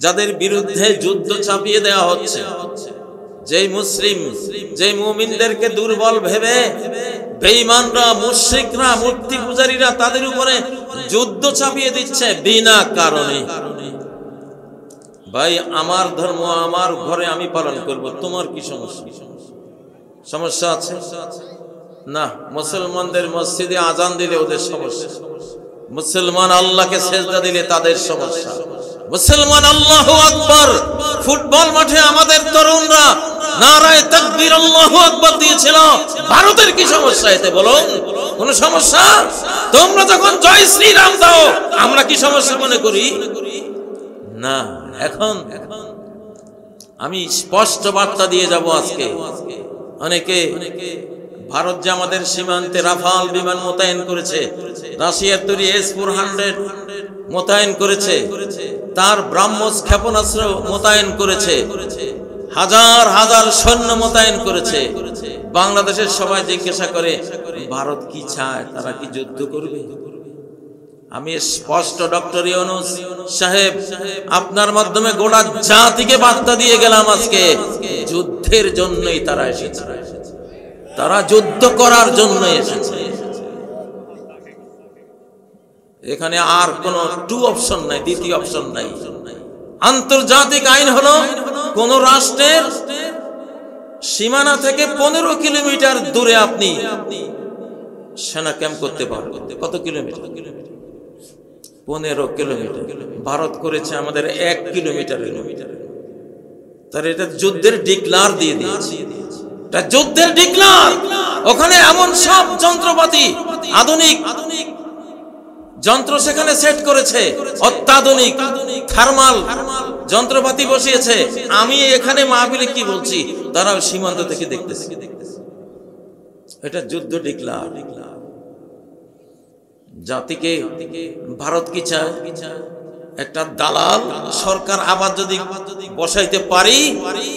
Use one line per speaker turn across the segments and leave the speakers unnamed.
যাদের বিরুদ্ধে যুদ্ধ চাপিয়ে দেওয়া হচ্ছে, যেই মুসলিম, যেই মুমিনদেরকে দুর্বল ভেবে বেঈমানরা, মুশরিকরা, মূর্তি পূজারীরা তাদের উপরে যুদ্ধ চাপিয়ে দিচ্ছে বিনা কারণে। ভাই, আমার ধর্ম আমার ঘরে আমি পালন করব, তোমার কি সমস্যা? সমস্যা আছে না? মুসলমানদের মসজিদে আজান দিলে ওদের সমস্যা, মুসলমান আল্লাহকে সেজদা দিলে তাদের সমস্যা, মুসলমান আল্লাহু আকবার ফুটবল মাঠে আমাদের তরুণরা নারায়ে তাকবীর আল্লাহু আকবার দিয়েছিল, ভারতের কি সমস্যা এতে বলুন? কোন সমস্যা? তোমরা যখন জয় শ্রীরাম দাও আমরা কি সমস্যা মনে করি? না। এখন আমি স্পষ্ট বার্তা দিয়ে যাব আজকে। অনেকে ভারত যে আমাদের সীমান্তে রাফাল বিমান মোতায়েন করেছে, রাশিয়ার তৈরি S-400 মোতায়েন করেছে, তার ব্রাহ্মস ক্ষেপণাস্ত্র মোতায়েন করেছে, হাজার হাজার সৈন্য মোতায়েন করেছে। বাংলাদেশের সবাই জিজ্ঞাসা করে ভারত কি চায়, তারা কি যুদ্ধ করবে? আমি স্পষ্ট ডক্টর ইউনূস সাহেব আপনার মাধ্যমে গোটা জাতিকে বার্তা দিয়ে গেলাম, আজকে যুদ্ধের জন্যই তারা এসেছে, তারা যুদ্ধ করার জন্য এসেছে। এখানে আর কোন টু অপশন নাই, দ্বিতীয় অপশন নাই। আন্তর্জাতিক আইন হলো কোন রাষ্ট্রের সীমানা থেকে 15 কিলোমিটার দূরে আপনি সেনা ক্যাম্প করতে পারবেন। কত কিলোমিটার? 15 কিলোমিটার। ভারত করেছে আমাদের 1 কিলোমিটার। তার এটা যুদ্ধের ডিক্লার দিয়ে দিয়েছে, এটা যুদ্ধের ডিক্লার। ওখানে এমন সব যন্ত্রপাতি, আধুনিক যন্ত্র সেখানে সেট করেছে, অত্যাধুনিক থার্মাল যন্ত্রপাতি বসিয়েছে। আমি এখানে মাহফিলে কি বলছি, তারা সীমান্ত থেকে দেখতেছে। এটা যুদ্ধ ডিক্লার। জাতিকে ভারত কি চায়? একটা দালাল সরকার আবার যদি বসাইতে পারি,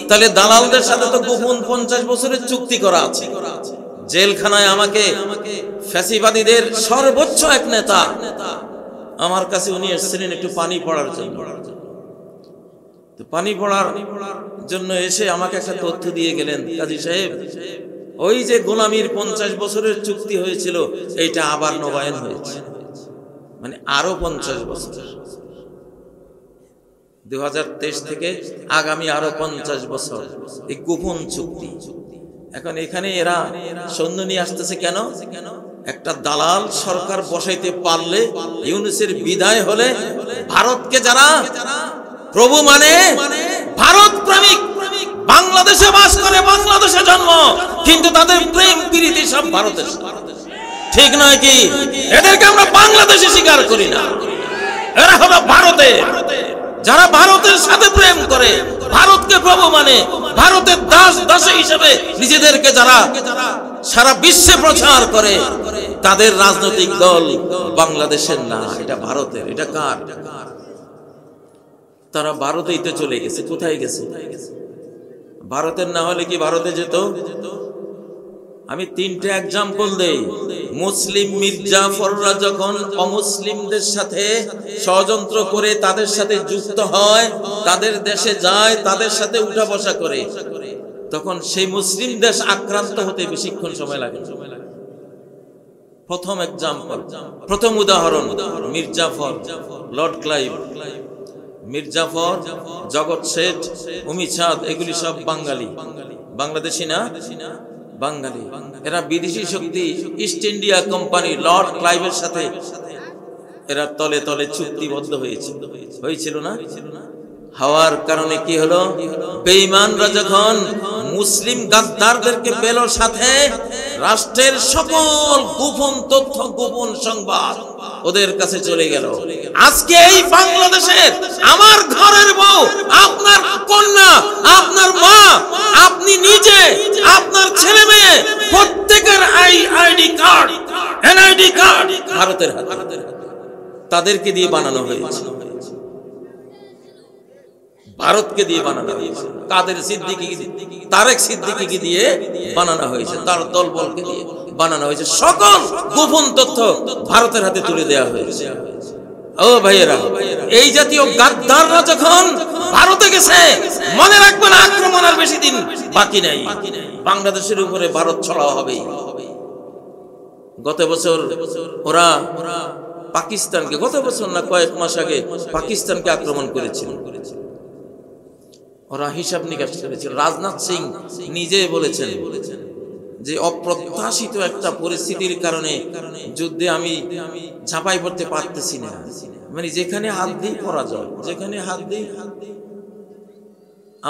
তাহলে দালালদের সাথে তো গোপন 50 বছরের চুক্তি করা আছে। জেলখানায় আমাকে ফ্যাসিবাদীদের সর্বোচ্চ এক নেতা, আমার কাছে উনি এসেছিলেন একটু পানি পড়ার জন্য। তো পানি পড়ার জন্য এসে আমাকে একটা তথ্য দিয়ে গেলেন, কাজী সাহেব ওই যে গোলামীর 50 বছরের চুক্তি হয়েছিল, এইটা আবার নবায়ন হয়েছে, মানে আরো 50 বছর, 2023 থেকে আগামী আরো 50 বছর এই গোপন চুক্তি। এখন এখানে এরা সৈন্য নিয়ে আসতেছে কেন? একটা দালাল সরকার বসাইতে পারলে, ইউনূসের বিদায় হলে ভারতকে যারা প্রভু মানে, ভারত প্রেমিক, বাংলাদেশে বাস করে, বাংলাদেশে জন্ম, কিন্তু তাদের প্রেম প্রীতি সব ভারতের। ঠিক নয় কি? এদেরকে আমরা বাংলাদেশে স্বীকার করি না। এরা হলো ভারতের। যারা ভারতের সাথে প্রেম করে, ভারতকে প্রভু মানে, ভারতের দাস দাসী হিসেবে নিজেদেরকে যারা সারা বিশ্বে প্রচার করে, তাদের রাজনৈতিক দল বাংলাদেশের না, এটা ভারতের। এটা কার? তারা ভারতেই তো চলে গেছে। কোথায় গেছে? ভারতের না হলে কি ভারতে যেত? আমি 3টে এক্সাম্পল দেই। মুসলিম মির্জাফররা যখন অমুসলিমদের সাথে ষড়যন্ত্র করে তাদের সাথে যুক্ত হয়, তাদের দেশে যায়, তাদের সাথে উঠা বসা করে, তখন সেই মুসলিম দেশ আক্রান্ত হতে বেশিক্ষণ সময় লাগে। প্রথম এক্সাম্পল, প্রথম উদাহরণ মির্জাফর, লর্ড ক্লাইভ। মির্জাফর, জগৎ শেঠ, উমিচাঁদ, এগুলি সব বাঙালি, বাংলাদেশি না, বাঙালি। এরা বিদেশি শক্তি, ইস্ট ইন্ডিয়া কোম্পানি লর্ড ক্লাইভের সাথে এরা তলে তলে চুক্তিবদ্ধ হয়েছিল না? হওয়ার কারণে কি হলো? বেঈমানরা যখন মুসলিম গাদ্দারদেরকে পেল সাথে, রাষ্ট্রের সকল গোপন তথ্য, গোপন সংবাদ ওদের কাছে চলে গেল। আজকে এই বাংলাদেশের আমার ঘরের বউ, আপনার কন্যা, আপনার মা, আপনি নিজে, আপনার ছেলে মেয়ে, প্রত্যেকের আইডি কার্ড, এনআইডি কার্ড ভারতের হাতে, তাদেরকে দিয়ে বানানো হয়েছে। ভারতকে দিয়ে বানানো হয়েছে। কাদের সিদ্দিকী, তারেক সিদ্দিকীকে দিয়ে বানানো হয়েছে, তার দলবলকে দিয়ে বানানো হয়েছে। সকল গোপন তথ্য ভারতের হাতে তুলে দেওয়া হয়েছে। ও ভাইয়েরা, এই জাতীয় গাদ্দাররা যখন গেছে, মনে রাখবেন আক্রমণ আর বেশি দিন বাকি নাই। বাংলাদেশের উপরে ভারত ছড়াও হবে। গত বছর ওরা পাকিস্তানকে, গত বছর না কয়েক মাস আগে পাকিস্তানকে আক্রমণ করেছিল। ওরা হিসাব নিকাশ করেছিল। রাজনাথ সিং নিজে বলেছেন যে অপ্রত্যাশিত একটা পরিস্থিতির কারণে যুদ্ধে আমি ঝাঁপাই পড়তে পারতেছি না। মানে যেখানে হাত দিই পরাজয়, যেখানে হাত দিই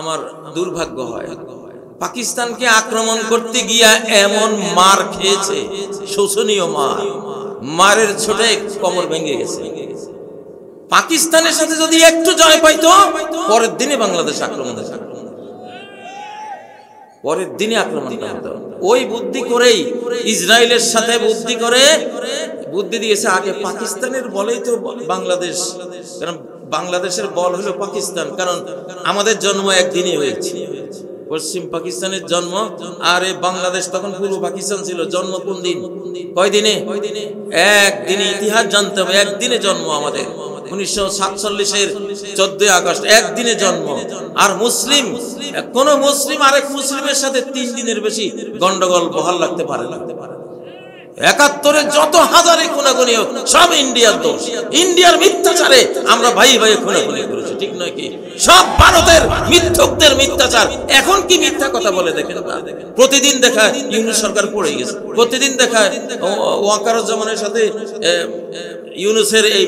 আমার দুর্ভাগ্য হয়। পাকিস্তানকে আক্রমণ করতে গিয়া এমন মার খেয়েছে, শোষণীয় মার, মারের ছোটে কোমর ভেঙে গেছে। পাকিস্তানের সাথে যদি একটু জয় পাইতো, পরের দিনে বাংলাদেশ আক্রমণ, পরের দিনে আক্রমণটা হতো। ওই বুদ্ধি করেই ইসরায়েলের সাথে বুদ্ধি দিয়েছে। আগে পাকিস্তানের বলেই তো বাংলাদেশ, কারণ বাংলাদেশের বল হলো পাকিস্তান, কারণ আমাদের জন্ম একদিনই হয়েছে। পশ্চিম পাকিস্তানের জন্ম, আর বাংলাদেশ তখন পূর্ব পাকিস্তান ছিল। জন্ম কোন দিন, কয় দিনে? একদিনে। ইতিহাস জানতে হবে, একদিনে জন্ম আমাদের। 1947-এর 14 আগস্ট একদিনে জন্ম। আর মুসলিম, কোন মুসলিম আরেক মুসলিমের সাথে 3 দিনের বেশি গন্ডগোল বহাল রাখতে পারে না। 71-এ যত হাজারে খুনাখুনি হোক, সব ইন্ডিয়ার দোষ। ইন্ডিয়ার মিথ্যাচারে আমরা ভাই ভাই খুনাখুনি করেছি, ঠিক নয় কি? সব ভারতের মিথ্যকদের মিথ্যাচার। এখন কি মিথ্যা কথা বলে দেখেন না? প্রতিদিন দেখায় ইউনূস সরকার পড়ে গেছে, প্রতিদিন দেখায় ওয়াকারুজ্জামানের সাথে ইউনূসের এই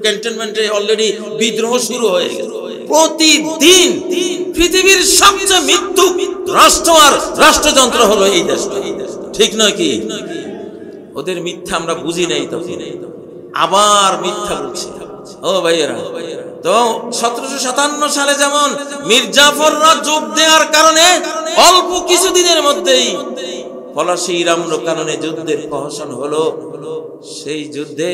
ক্যান্টনমেন্টে অলরেডি বিদ্রোহ শুরু হয়ে গেছে। প্রতিদিন পৃথিবীর সবচেয়ে মিথ্যুক রাষ্ট্র আর রাষ্ট্রযন্ত্র হলো এই দেশটা, ঠিক নয় কি? ওদের মিথ্যা আমরা বুঝি নাই, তখন আবার মিথ্যা বলছে। ও ভাইয়েরা, তো 1757 সালে যেমন মীর জাফররা যোগ দেওয়ার কারণে অল্প কিছুদিনের মধ্যেই পলাশী রামলো কারণে যুদ্ধের প্রহসন হলো। সেই যুদ্ধে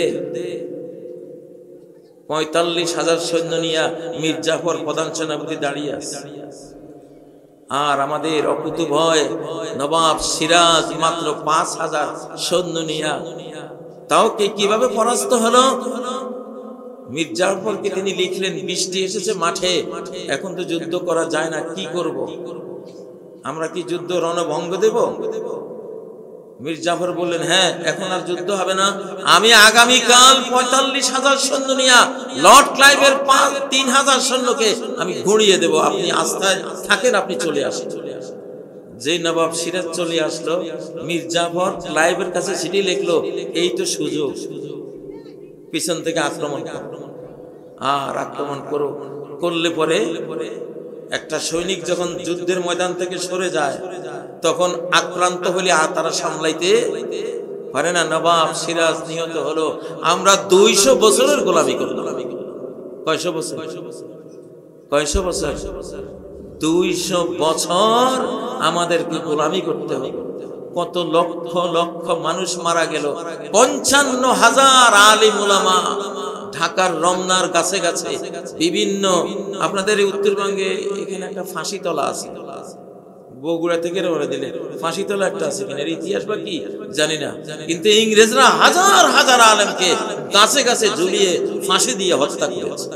45,000 সৈন্য নিয়ে মীর জাফর প্রধান সেনাপতি দাঁড়িয়ে আছে, আর আমাদের অকুতোভয় নবাব সিরাজ মাত্র 5,000 সৈন্য নিয়া। তাও কিভাবে পরাস্ত হলো? মীর জাফরকে তিনি লিখলেন, বৃষ্টি এসেছে মাঠে, এখন তো যুদ্ধ করা যায় না, কি করব? আমরা কি যুদ্ধ রণভঙ্গ দেব? মীর জাফর বললেন, হ্যাঁ, এখন আর যুদ্ধ হবে না। আমি আগামীকাল 45,000 সৈন্য নিয়ে লর্ড ক্লাইভের 3,000 সৈন্যকে আমি ঘুরিয়ে দেব, আপনি আস্থায় থাকেন, আপনি চলে আসেন। যে নবাব সিরাজ চলে আসলো, মীর জাফর ক্লাইভের কাছে চিঠি লিখলো, এই তো সুযোগ, পিছন থেকে আক্রমণ করো। আর আক্রমণ করলে পরে একটা সৈনিক যখন যুদ্ধের ময়দান থেকে সরে যায়, তখন আক্রান্ত হলে তারা সামলাইতে পারে না। নবাব সিরাজ নিহত হলো। আমরা 200 বছরের গোলামি করলাম। কয়শো বছর? 200 বছর আমাদেরকে গোলামি করতে হবে। কত লক্ষ লক্ষ মানুষ মারা গেল। 55,000 আলিম উলামা ঢাকার রমনার গাছে গাছে, বিভিন্ন, আপনাদের উত্তরবঙ্গে এখানে একটা ফাঁসিতলা আছে, বগুড়া থেকে রওনা দিলে ফাঁসিতলা একটা আছে, কিনা ইতিহাস বা কি জানি না, কিন্তু ইংরেজরা হাজার হাজার আলেমকে গাছে গাছে ঝুলিয়ে ফাঁসি দিয়ে হত্যা করেছে।